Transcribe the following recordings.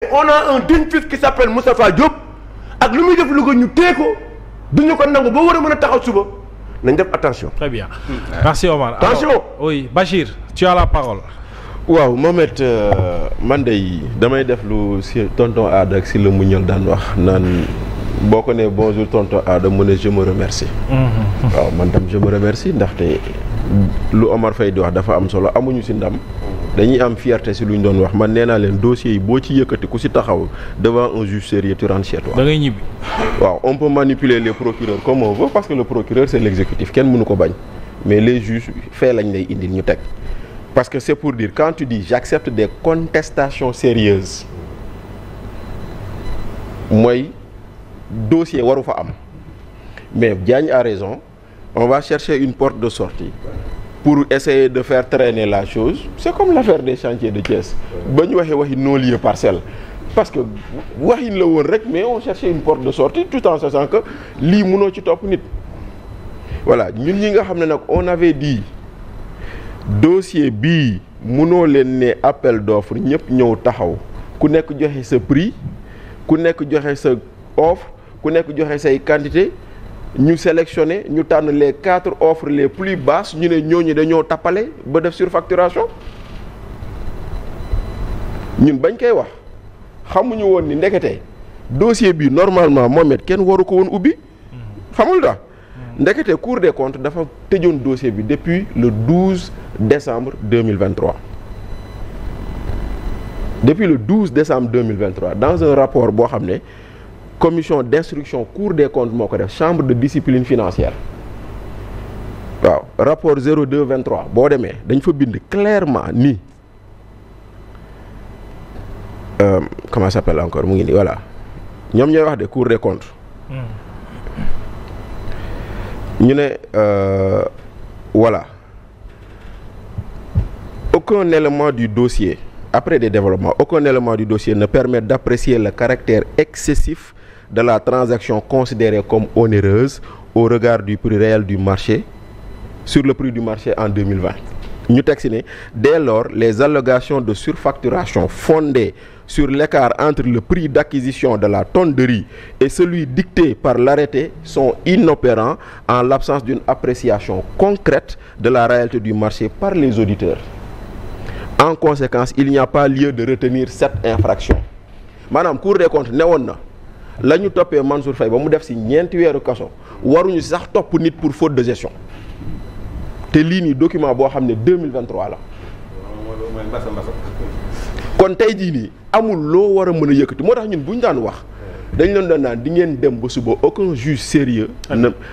on a un digne fils qui s'appelle Moustapha Diop ak lu muy def lu ko ñu téye ko duñu ko nangu ba war a mën a taxaw suba nañ def attention. Très bien merci Omar. attention alors, oui Bachir tu as la parole. waaw Mohamed man de damay def lu si tonton Ada ak si la mu ñëw daan wax naan boo ko nee bonjour tonton Ada mu ne je me remercie. waaw man tam je me remercie ndaxte lu Omar Faye di wax dafa am solo amuñu si ndam. dañuy am fierté si lu ñu doon wax man nee naa leen dossiers yi boo ci yëkkati ku si taxaw devant un juge sérieux tu rentres chez toi. da ngay ñibbi. waaw on peut manipuler les procureurs comme on veut parce que le procureur c'est l'exécutif kenn mënu ko bañ mais les juges fee lañ lay indil ñu teg parce que c'est pour dire quand tu dis j'accepte des contestations sérieuses mooy dossier waru fa am mais Diagne a raison on va chercher une porte de sortie pour essayer de faire traîner la chose c'est comme l'affaire des chantiers de Thiès ba ñu waxi non-lieu parcelle parce que waxin la woon rek mais on cherchait une porte de sortie tout en sachant que lii mënoo ci topp nit voilà ñun ñi nga xam ne nag on avait dit dossier bii mënoo leen ne appel d'offre ñëpp ñëw taxaw ku nekk joxe sa prix ku nekk joxe sa offre ku nekk joxe say quantité ñu sélectionné ñu tànn les 4 offres les plus basses ñu ne ñooñu dañoo tappale ba def surfacturation ñun bañ koy wax xamuñu woon ni ndekete dossier bi normalement Mohamed kenn waru ko woon ubbi xamul da ndekete Cour des comptes dafa tëjoon dossier bi depuis le 12 décembre 2023 depuis le 12 décembre 2023 dans un rapport boo xam ne commission d'instruction Cour des comptes moo ko def chambre de discipline financière waaw rapport 02-23 boo demee dañ fa bind clairement ni comment ça s'appelle encore mu ngi nii voilà ñoom ñooy wax de Cour des comptes ñu ne voilà aucun élément du dossier après des développements aucun élément du dossier ne permet d'apprécier le caractère excessif de la transaction considérée comme onéreuse au regard du prix réel du marché sur le prix du marché en 2020 ñu teg si ne dès lors les allégations de surfacturation fondées sur l'écart entre le prix d'acquisition de la tonne de riz et celui dicté par l'arrêté sont inopérants en l'absence d'une appréciation concrète de la réalité du marché par les auditeurs. En conséquence, il n'y a pas lieu de retenir cette infraction. maanaam Cour des comptes newoon na la ñu toppee Mansour Faye ba mu def ci ñeenti weeru kaso waruñu sax topp nit pour faute de gestion te lii nii document boo xam ne 2023 la. kon tey jii nii amul loo war a mën a yëkkati moo tax ñun bu ñu daan wax dañ leen doon naan di ngeen dem ba suba aucun juge sérieux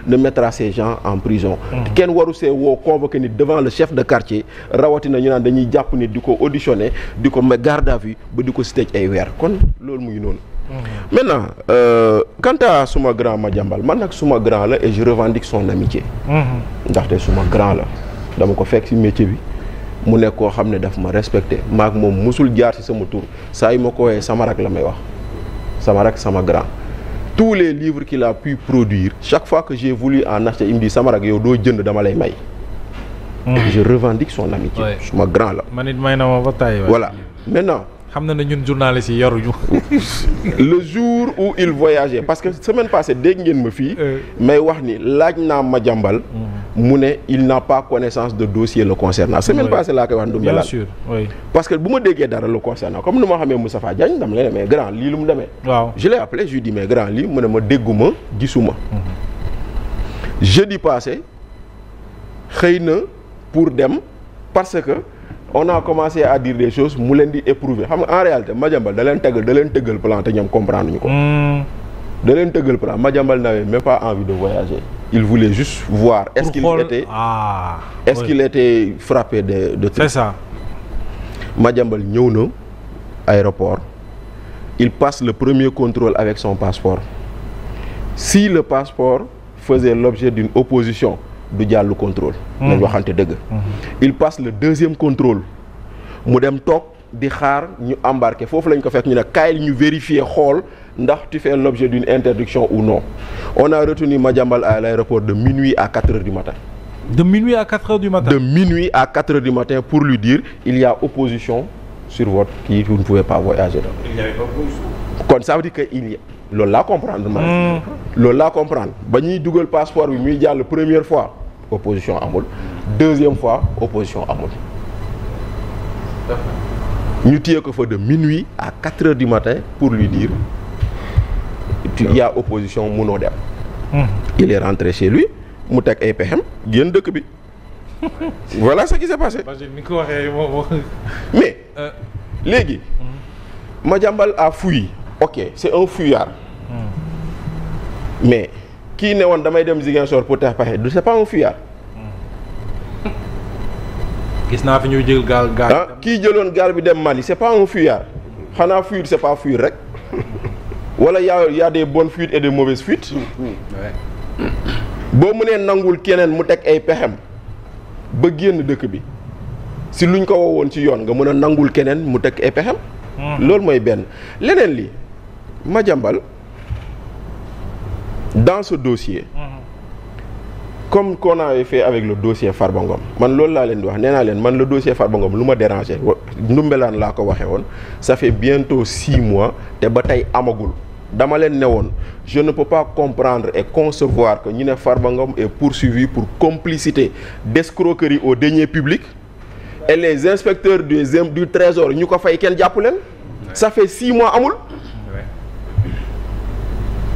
ne mettra ces gens en prison. kenn waru see woo convoqué nit devant le chef de quartier rawatina ñu naan dañuy jàpp nit di ko auditionné di ko garde à vue ba di ko tëj ay weer kon loolu mu ngi noonu. maintenant quant à suma grand Madiambal man nag suma grand la et je revendique son amitié. ndaxte suma grand la dama ko fekk ci métier bi. mu nekk koo xam ne daf ma respecté maak moom musul jaar ci sama tur saa yu ma ko waxee sama rak la may wax sama rak sama grand tous les livres qu'il a pu produire chaque fois que j'ai voulu en acheter il me dit sama rak yow doo jënd dama lay may. Je revendique son amitié. suma grand la. man it may na ma ba tàyyi. voilà maintenant. xam na ne ñun journalistes yi yaruñu. le jour où il voyageait parce que semaine passée dégg ngeen ma fii. may wax ni laaj naa Madiambal. mu ne il n'a pas connaissance de dossier le concernant. semaine passée laa koy wax Ndoumbe bien sûr oui. parce que bu ma déggee dara le concernant comme ni ma xamee Moustapha Diagne dama lay ne mais grand lii lu mu demee. waaw je l'ai appelé je lui dis mais grand lii mu ne ma dégguma gisuma. jeudi passé xëy na pour dem parce que. on a commencé à dire des choses mu leen di éprouver xam nga en réalité Madiambal da leen tëggal plan te ñoom comprendre ñu ko. da leen tëggal plan Madiambal n'avait même pas envie de voyager. il voulait juste voir est-ce qu'il était frappé de c'est ça. Madiambal ñëw na aéroport il passe le premier contrôle avec son passeport si le passeport faisait l'objet d'une opposition du jàllu contrôle. nañ waxante dëgg. il passe le deuxième contrôle mu dem toog di xaar ñu embarqué foofu lañ ko fekk ñu ne kaay ñu vérifier xool ndax tu fais l'objet d'une interdiction ou non on a retenu Madiambal à l'aéroport de minuit à 4 heures du matin. de minuit à 4 heures du matin. de minuit à 4 heures du matin pour lui dire il y a opposition sur votre kii vous ne pouvez pas voyager. kon ça veut dire que il y a loolu laa comprendre man. loolu laa comprendre ba ñuy dugal passeport bi muy jàll première fois opposition amul deuxième fois opposition amul. ñu téye ko fa de minuit à 4 heures du matin pour lui dire il y a opposition munoo dem. il est rentré chez lui mu teg ay pexem génn dëkk bi. voilà ce qui s'est passé. ni ko waxee mais léegi. Madiambal a fui. ok c'est un fuyard. mais kii ne woon damay dem Ziguinchor pour teg pexe du c'est pas un fuyard. gis naa fi ñuy jël gaal ah kii jëloon gaal bi dem Mali c'est pas un fuyard xanaa fuir c'est pas fuir rek wala y a des bonnes fuites et des mauvaises fuites. boo mënee nangul keneen mu teg ay pexem ba génn dëkk bi si luñ ko woowoon ci yoon nga mën a nangul keneen mu teg ay pexem. loolu mooy benn leneen li Madiambal dans ce dossier. comme qu'on avait fait avec le dossier Farba Ngom man loolu laa leen di wax nee naa leen man le dossier Farba Ngom lu ma dérangé ndumbelaan laa ko waxee woon ça fait bientôt 6 mois te ba tey amagul dama leen ne woon je ne peux pas comprendre et concevoir que ñu ne Farba Ngom est poursuivi pour complicité d'escroquerie aux deniers publics et les inspecteurs du trésor ñu ko fay kenn jàpp leen ça fait 6 mois amul.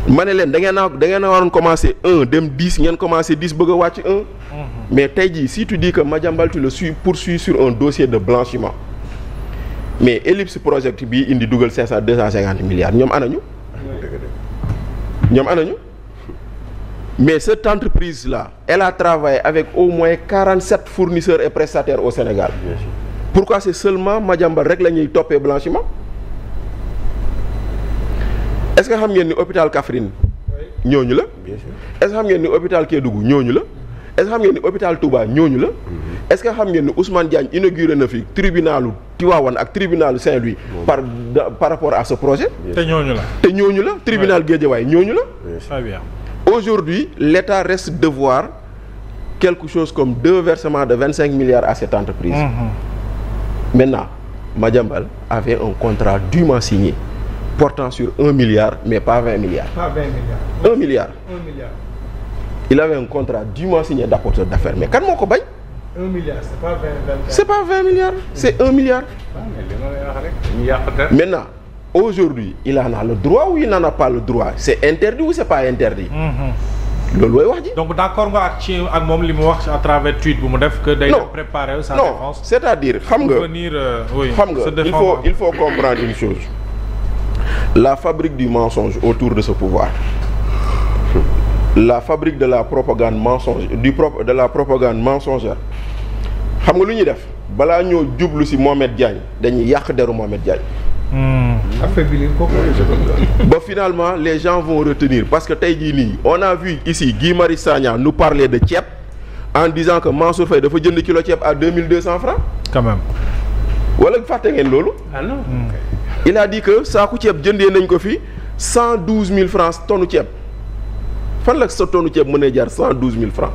ma ne leen da ngeen a waroon commencer 1 dem 10 ngeen commencer 10 bëgg a wàcc 1. mais tey jii si tu dis que Madiambal tu le poursuis sur un dossier de blanchiment mais Ellipse Project bii indi dugal 250 milliards ñoom anañu. mais cette entreprise là elle a travaillé avec au moins 47 fournisseurs et prestataires au Sénégal. pourquoi c'est seulement Madiambal rek la ñuy toppee blanchiment. est-ce que xam ngeen ni hôpital Kaffrine ñooñu la. est-ce que xam ngeen ni hôpital Kédougou ñooñu la. est-ce que xam ngeen ni hôpital Touba ñooñu la. est-ce que xam ngeen ni Ousmane Diagne inauguré na fi tribunalu Tivaouane ak tribunalu Saint-Louis. par rapport à ce projet. te ñooñu la. tribunal Guédiawaye ñooñu la. très bien. aujourd'hui l'État reste devoir quelque chose comme 2 versements de 25 milliards à cette entreprise. Maintenant Madiambal avait un contrat dûment signé. portant sur 1 milliard mais pas 20 milliards. Pas 20 milliards. 1 milliard. 1 milliard. Il avait un contrat dûment signé d'apporteur d'affaires mais kan moo ko bañ. 1 milliard c'est pas 20. C'est pas 20 milliards c'est 1 milliard. Maintenant aujourd'hui il en a le droit ou il n'en a pas le droit c'est interdit ou c'est pas interdit. loolu looy wax ji. donc d'accord nga ak moom li mu wax à travers tweet bu mu def. que day préparer sa défense. non c'est-à-dire xam nga il faut comprendre une chose. La fabrique du mensonge autour de ce pouvoir, la fabrique de la propagande de la propagande mensongère xam nga lu ñuy def balaa ñoo jublu ci Mohamed Diagne dañuy yàq deru Mohamed Diagne. affaiblir ko. ba finalement les gens vont retenir parce que tey jii nii on a vu ici Guy Marius Sagna nous parler de ceeb en disant que Mansour Faye dafa jënd kilo ceeb à 2200 francs. quand même. wala fàtte ngeen loolu. ah non. il a dit que saaku ceeb jëndee nañ ko fi 112 000 francs tonnu ceeb fan la sa tonnu ceeb mën a jar 112 000 francs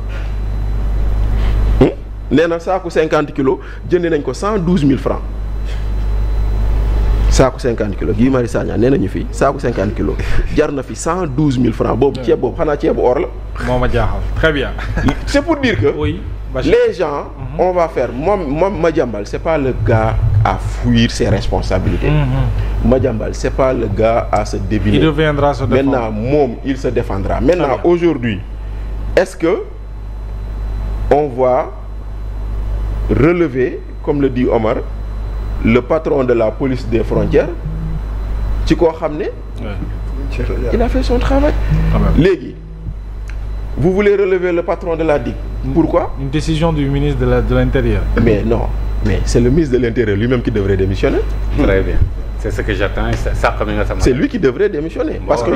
nee na saaku 50 kilos jëndee nañ ko 112 000 francs saaku 50 kilos Guy Marius Sagna nee nañu fii saaku 50 kilos jar na fi 112 000 francs boobu ceeb boobu xanaa ceebu or la. moo ma jaaxal très bien. c'est pour dire que. oui. les gens. on va faire moom Madiambal c'est pas le gars à fuir ses responsabilités. Madiambal c'est pas le gars à se débiner. Il deviendra se défendre. Maintenant moom il se défendra. Maintenant aujourd'hui est-ce que on va relever comme le dit Omar le patron de la police des frontières ci koo xam ne. il a fait son travail. léegi vous voulez relever le patron de la DIC. Pourquoi? Une décision du ministre de l'Intérieur. Mais non, mais c'est le ministre de l'Intérieur lui-même qui devrait démissionner. Très bien. C'est ce que j'attends. C'est lui qui devrait démissionner. Parce que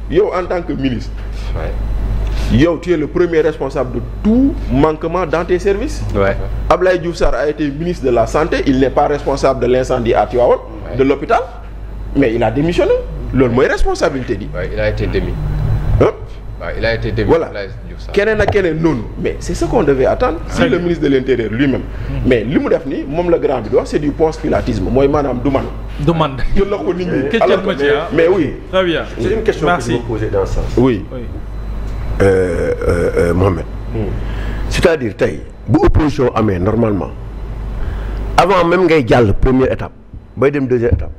yow en tant que ministre, yow tu es le premier responsable de tout manquement dans tes services. Ouais. Ablaye Diouf Sarr a été ministre de la Santé, il n'est pas responsable de l'incendie à Tivaouane, de l'hôpital, mais il a démissionné. Loolu mooy responsabilité di. Ouais, il a été démis. il a été démis. Voilà keneen ak keneen noonu mais c'est ce qu'on devait attendre. si le ministre de l'Intérieur lui-même. mais li mu def nii moom la grand bi di wax c'est du post-pilatisme mooy maanaam du man. jël la ko nit ñi. alors mais oui. très bien c'est une question que je me posais dans ce sens. oui. Mohamed. c'est-à-dire tey bu opposition amee normalement avant même ngay jàll première étape bay dem deuxième étape.